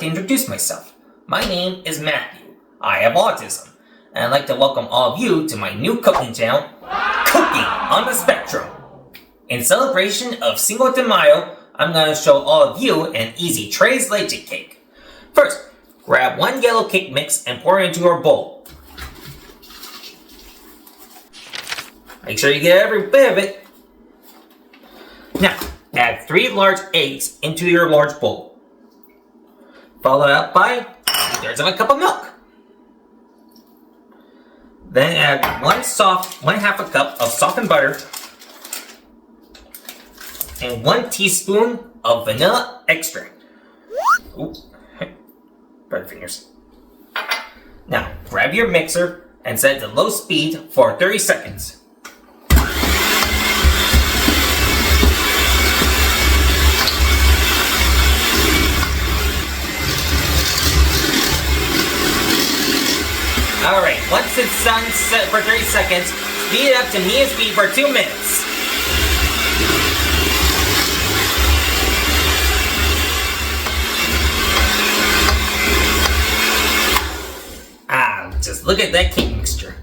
to introduce myself. My name is Matthew. I have autism, and I'd like to welcome all of you to my new cooking channel, Cooking on the Spectrum. In celebration of Cinco de Mayo, I'm going to show all of you an easy tres leche cake. First, grab one yellow cake mix and pour it into your bowl. Make sure you get every bit of it. Now, add 3 large eggs into your large bowl. Follow up by 2/3 of a cup of milk. Then add 1/2 a cup of softened butter and 1 teaspoon of vanilla extract. Ooh, butterfingers. Now, grab your mixer and set it to low speed for 30 seconds. Alright, once it's done set for 30 seconds, speed it up to medium speed for 2 minutes. Just look at that cake mixture.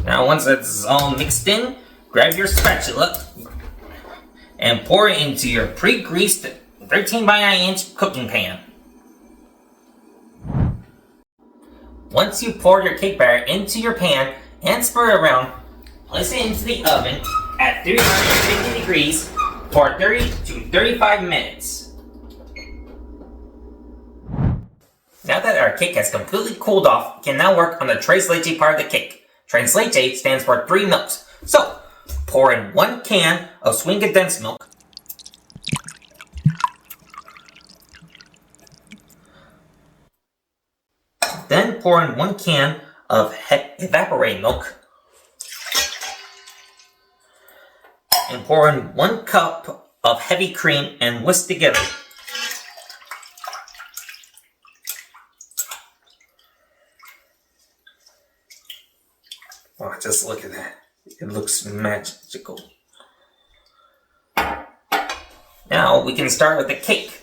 Now once that's all mixed in, grab your spatula and pour it into your pre-greased 13 by 9 inch cooking pan. Once you pour your cake batter into your pan and spread it around, place it into the oven at 350 degrees for 30 to 35 minutes. Now that our cake has completely cooled off, we can now work on the tres leche part of the cake. Tres leche stands for 3 milks. So, pour in 1 can of sweetened condensed milk. Then pour in 1 can of evaporated milk. And pour in 1 cup of heavy cream and whisk together. Oh, just look at that. It looks magical. Now we can start with the cake.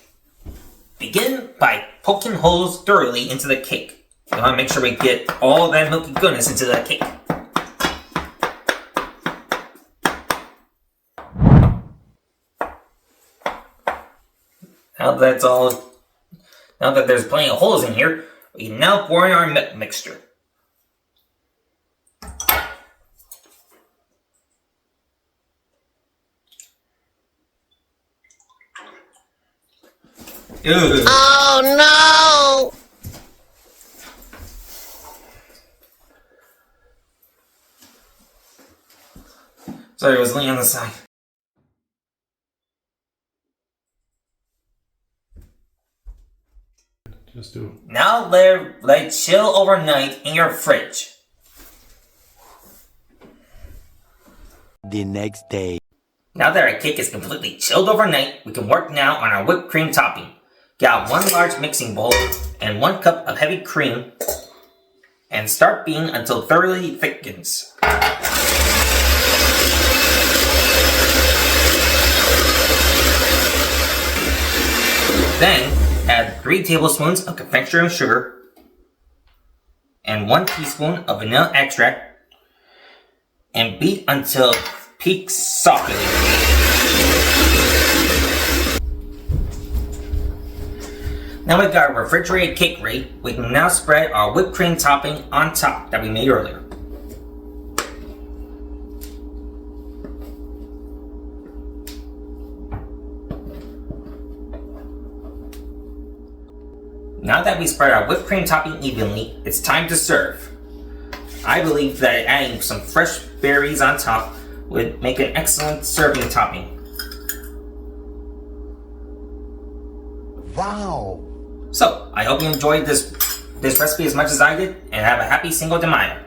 Begin by poking holes thoroughly into the cake. We want to make sure we get all that milky goodness into the cake. Now that there's plenty of holes in here, we can now pour in our milk mixture. Ugh. Oh no! Sorry, I was laying on the side. Just do it. Now let it chill overnight in your fridge. The next day. Now that our cake is completely chilled overnight, we can work now on our whipped cream topping. Get out 1 large mixing bowl and 1 cup of heavy cream and start beating until thoroughly thickens. Then add 3 tablespoons of confectioners sugar and 1 teaspoon of vanilla extract and beat until peaks softly. Now we've got our refrigerated cake ready, we can now spread our whipped cream topping on top that we made earlier. Now that we spread our whipped cream topping evenly, it's time to serve. I believe that adding some fresh berries on top would make an excellent serving topping. Wow! So, I hope you enjoyed this recipe as much as I did, and have a happy Cinco de Mayo.